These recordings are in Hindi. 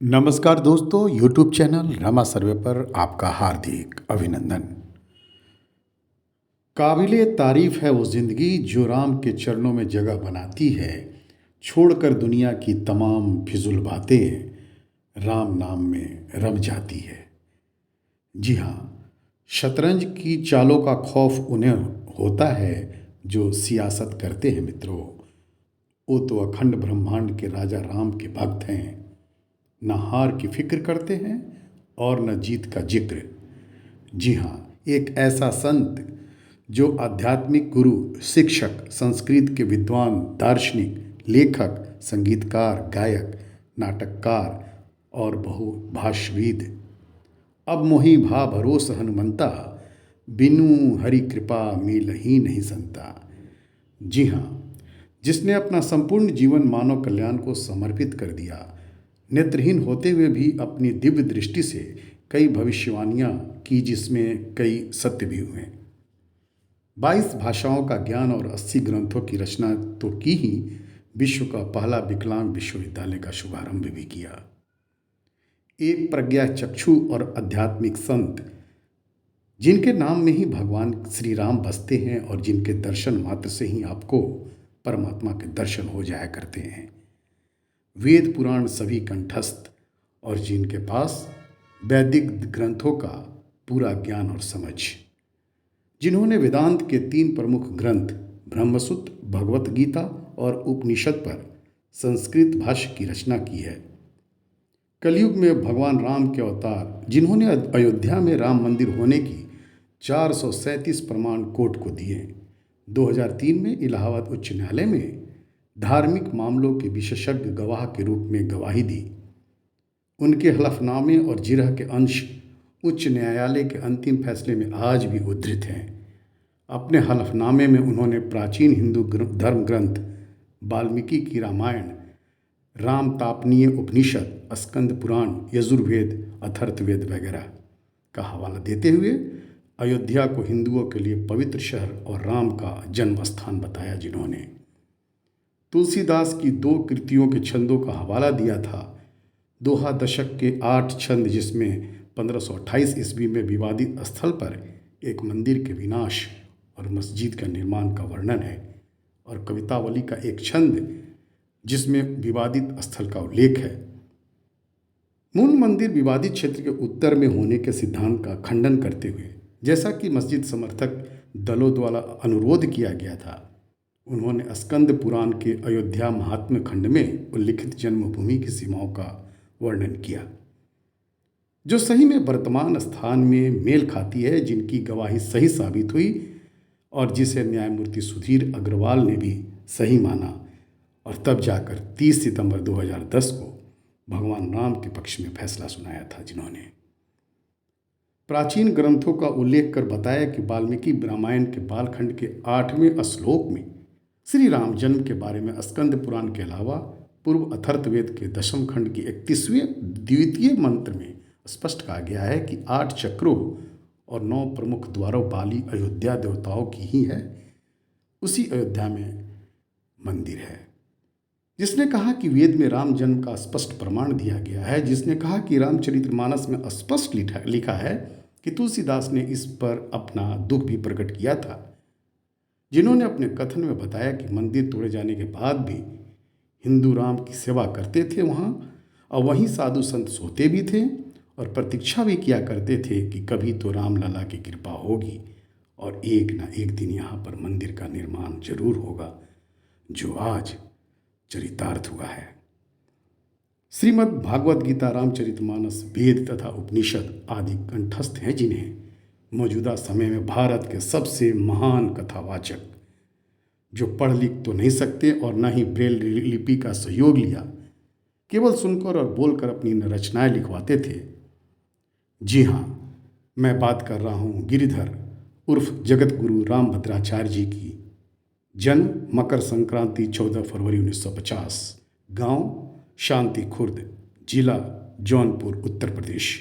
नमस्कार दोस्तों, YouTube चैनल रमा सर्वे पर आपका हार्दिक अभिनंदन। काबिले तारीफ है वो ज़िंदगी जो राम के चरणों में जगह बनाती है, छोड़कर दुनिया की तमाम फिजूल बातें राम नाम में रम जाती है। जी हाँ, शतरंज की चालों का खौफ उन्हें होता है जो सियासत करते हैं मित्रों। वो तो अखंड ब्रह्मांड के राजा राम के भक्त हैं, न हार की फिक्र करते हैं और न जीत का जिक्र। जी हाँ, एक ऐसा संत जो आध्यात्मिक गुरु, शिक्षक, संस्कृत के विद्वान, दार्शनिक, लेखक, संगीतकार, गायक, नाटककार और बहुभाषाविद। अब मोहि भा भरोस हनुमंता, बिनु हरि कृपा मिलहि नहीं संता। जी हाँ, जिसने अपना संपूर्ण जीवन मानव कल्याण को समर्पित कर दिया, नेत्रहीन होते हुए भी अपनी दिव्य दृष्टि से कई भविष्यवाणियाँ की, जिसमें कई सत्य भी हुए। 22 भाषाओं का ज्ञान और 80 ग्रंथों की रचना तो की ही, विश्व का पहला विकलांग विश्वविद्यालय का शुभारंभ भी किया। एक प्रज्ञा चक्षु और आध्यात्मिक संत, जिनके नाम में ही भगवान श्री राम बसते हैं और जिनके दर्शन मात्र से ही आपको परमात्मा के दर्शन हो जाया करते हैं। वेद पुराण सभी कंठस्थ और जिनके पास वैदिक ग्रंथों का पूरा ज्ञान और समझ, जिन्होंने वेदांत के 3 प्रमुख ग्रंथ ब्रह्मसूत्र, भगवत गीता और उपनिषद पर संस्कृत भाष्य की रचना की है। कलयुग में भगवान राम के अवतार, जिन्होंने अयोध्या में राम मंदिर होने की 437 प्रमाण कोर्ट को दिए। 2003 में इलाहाबाद उच्च न्यायालय में धार्मिक मामलों के विशेषज्ञ गवाह के रूप में गवाही दी। उनके हलफनामे और जिरह के अंश उच्च न्यायालय के अंतिम फैसले में आज भी उद्धृत हैं। अपने हलफनामे में उन्होंने प्राचीन हिंदू धर्म ग्रंथ वाल्मीकि की रामायण, रामतापनीय उपनिषद, स्कंद पुराण, यजुर्वेद, अथर्ववेद वगैरह का हवाला देते हुए अयोध्या को हिंदुओं के लिए पवित्र शहर और राम का जन्म स्थान बताया। जिन्होंने तुलसीदास की 2 कृतियों के छंदों का हवाला दिया था। दोहा दशक के 8 छंद, जिसमें 1528 ईस्वी में विवादित स्थल पर एक मंदिर के विनाश और मस्जिद का निर्माण का वर्णन है, और कवितावली का एक छंद जिसमें विवादित स्थल का उल्लेख है। मूल मंदिर विवादित क्षेत्र के उत्तर में होने के सिद्धांत का खंडन करते हुए, जैसा कि मस्जिद समर्थक दलों द्वारा अनुरोध किया गया था, उन्होंने स्कंद पुराण के अयोध्या महात्म्य खंड में उल्लिखित जन्मभूमि की सीमाओं का वर्णन किया, जो सही में वर्तमान स्थान में मेल खाती है, जिनकी गवाही सही साबित हुई और जिसे न्यायमूर्ति सुधीर अग्रवाल ने भी सही माना, और तब जाकर 30 सितंबर 2010 को भगवान राम के पक्ष में फैसला सुनाया था। जिन्होंने प्राचीन ग्रंथों का उल्लेख कर बताया कि वाल्मीकि रामायण के बालखंड के 8वें श्लोक में श्री राम जन्म के बारे में स्कंद पुराण के अलावा पूर्व अथर्ववेद के 10वें खंड की 31वें द्वितीय मंत्र में स्पष्ट कहा गया है कि 8 चक्रों और 9 प्रमुख द्वारों वाली अयोध्या देवताओं की ही है। उसी अयोध्या में मंदिर है। जिसने कहा कि वेद में राम जन्म का स्पष्ट प्रमाण दिया गया है, जिसने कहा कि रामचरितमानस में स्पष्ट लिखा है कि तुलसीदास ने इस पर अपना दुख भी प्रकट किया था, जिन्होंने अपने कथन में बताया कि मंदिर तोड़े जाने के बाद भी हिंदू राम की सेवा करते थे वहाँ, और वहीं साधु संत सोते भी थे और प्रतीक्षा भी किया करते थे कि कभी तो रामलला की कृपा होगी और एक ना एक दिन यहाँ पर मंदिर का निर्माण जरूर होगा, जो आज चरितार्थ हुआ है। श्रीमद् भागवत गीता, रामचरितमानस, वेद तथा उपनिषद आदि कंठस्थ हैं, जिन्हें मौजूदा समय में भारत के सबसे महान कथावाचक, जो पढ़ लिख तो नहीं सकते और न ही ब्रेल लिपि का सहयोग लिया, केवल सुनकर और बोलकर अपनी रचनाएं लिखवाते थे। जी हाँ, मैं बात कर रहा हूँ गिरिधर उर्फ जगत गुरु रामभद्राचार्य जी की। जन्म मकर संक्रांति 14 फरवरी 1950, गांव शांति खुर्द, जिला जौनपुर, उत्तर प्रदेश।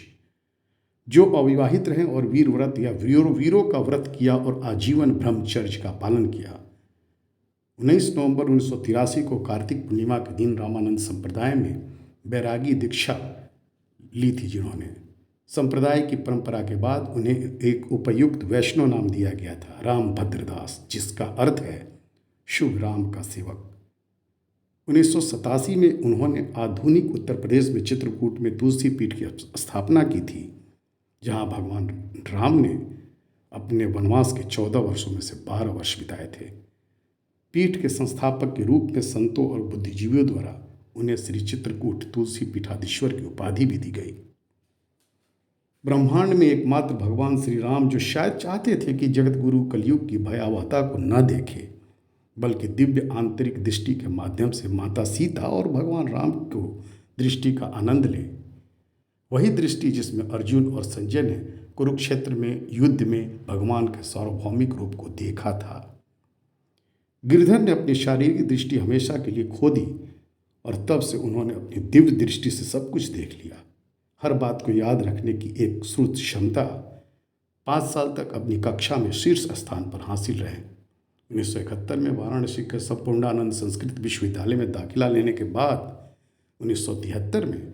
जो अविवाहित रहे और वीर व्रत या वीरों का व्रत किया और आजीवन ब्रह्मचर्य का पालन किया। 19 नवंबर 1983 को कार्तिक पूर्णिमा के दिन रामानंद संप्रदाय में बैरागी दीक्षा ली थी जिन्होंने। संप्रदाय की परंपरा के बाद उन्हें एक उपयुक्त वैष्णव नाम दिया गया था, राम भद्रदास, जिसका अर्थ है शुभ राम का सेवक। 1987 में उन्होंने आधुनिक उत्तर प्रदेश में चित्रकूट में तुलसी पीठ की स्थापना की थी, जहां भगवान राम ने अपने वनवास के 14 वर्षों में से 12 वर्ष बिताए थे। पीठ के संस्थापक के रूप में संतों और बुद्धिजीवियों द्वारा उन्हें श्री चित्रकूट तुलसी पीठाधीश्वर की उपाधि भी दी गई। ब्रह्मांड में एकमात्र भगवान श्री राम, जो शायद चाहते थे कि जगत गुरु कलयुग की भयावहता को न देखे, बल्कि दिव्य आंतरिक दृष्टि के माध्यम से माता सीता और भगवान राम को दृष्टि का आनंद ले, वही दृष्टि जिसमें अर्जुन और संजय ने कुरुक्षेत्र में युद्ध में भगवान के सार्वभौमिक रूप को देखा था। गिरधर ने अपनी शारीरिक दृष्टि हमेशा के लिए खो दी और तब से उन्होंने अपनी दिव्य दृष्टि से सब कुछ देख लिया। हर बात को याद रखने की एक श्रुत क्षमता 5 साल तक अपनी कक्षा में शीर्ष स्थान पर हासिल रहे। 1971 में वाराणसी के संपूर्णानंद संस्कृत विश्वविद्यालय में दाखिला लेने के बाद 1973 में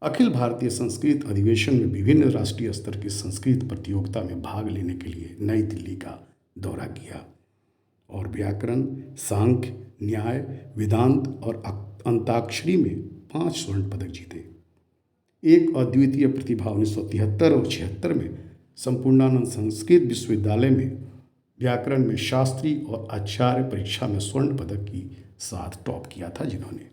अखिल भारतीय संस्कृत अधिवेशन में विभिन्न राष्ट्रीय स्तर की संस्कृत प्रतियोगिता में भाग लेने के लिए नई दिल्ली का दौरा किया और व्याकरण, सांख्य, न्याय, वेदांत और अंताक्षरी में 5 स्वर्ण पदक जीते। एक अद्वितीय प्रतिभा 1973 और 76 में संपूर्णानंद संस्कृत विश्वविद्यालय में व्याकरण में शास्त्री और आचार्य परीक्षा में स्वर्ण पदक की साथ टॉप किया था, जिन्होंने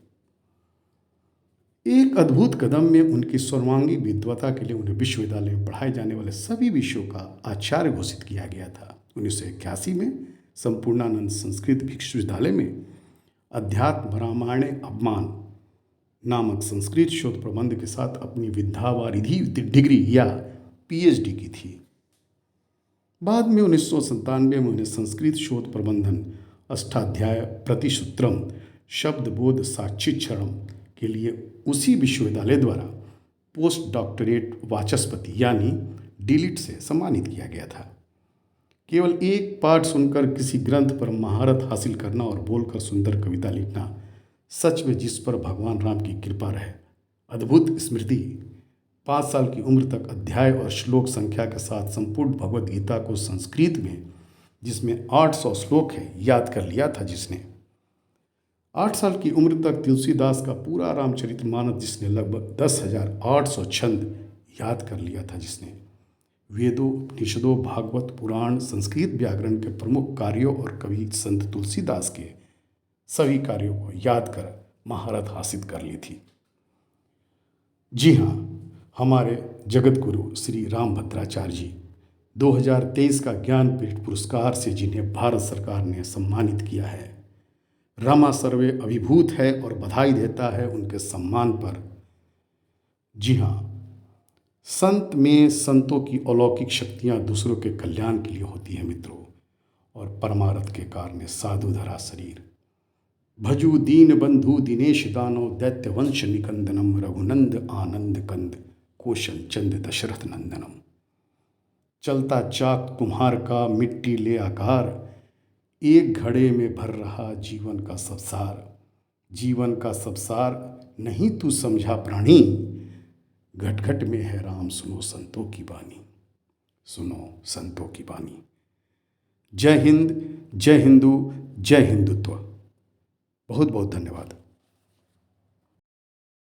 एक अद्भुत कदम में उनकी सर्वांगी विद्वता के लिए उन्हें विश्वविद्यालय में पढ़ाए जाने वाले सभी विषयों का आचार्य घोषित किया गया था। 1981 में संपूर्णानंद संस्कृत विश्वविद्यालय में अध्यात्म रामायणे अपमान नामक संस्कृत शोध प्रबंध के साथ अपनी विद्यावारिधि डिग्री या PhD की थी। बाद में 1997 में उन्हें संस्कृत शोध प्रबंधन अष्टाध्याय प्रतिसूत्रम शब्दबोध साक्षीक्षरम के लिए उसी विश्वविद्यालय द्वारा पोस्ट डॉक्टरेट वाचस्पति यानी डीलिट से सम्मानित किया गया था। केवल एक पाठ सुनकर किसी ग्रंथ पर महारत हासिल करना और बोलकर सुंदर कविता लिखना सच में जिस पर भगवान राम की कृपा रहे। अद्भुत स्मृति 5 साल की उम्र तक अध्याय और श्लोक संख्या के साथ संपूर्ण भगवद गीता को संस्कृत में, जिसमें 800 श्लोक है, याद कर लिया था। जिसने 8 साल की उम्र तक तुलसीदास का पूरा रामचरितमानस, जिसने लगभग 10,800 छंद याद कर लिया था। जिसने वेदों, उपनिषदों, भागवत, पुराण, संस्कृत व्याकरण के प्रमुख कार्यों और कवि संत तुलसीदास के सभी कार्यों को याद कर महारत हासिल कर ली थी। जी हाँ, हमारे जगत गुरु श्री रामभद्राचार्य जी 2023 का ज्ञानपीठ पुरस्कार से जिन्हें भारत सरकार ने सम्मानित किया है, रमा सर्वे अभिभूत है और बधाई देता है उनके सम्मान पर। जी हाँ, संत में संतों की अलौकिक शक्तियाँ दूसरों के कल्याण के लिए होती हैं मित्रों, और परमार्थ के कारण साधु धरा शरीर। भजू दीन बंधु दिनेश दानो दैत्य वंश निकंदनम रघुनंद आनंद कंद कौशल चंद दशरथ नंदनम। चलता चाक कुम्हार का मिट्टी ले आकार, एक घड़े में भर रहा जीवन का सब सार। जीवन का सब सार नहीं तू समझा प्राणी, घट घट में है राम सुनो संतों की बानी। सुनो संतों की बानी। जय हिंद, जय हिंदू, जय हिंदुत्व। बहुत बहुत धन्यवाद।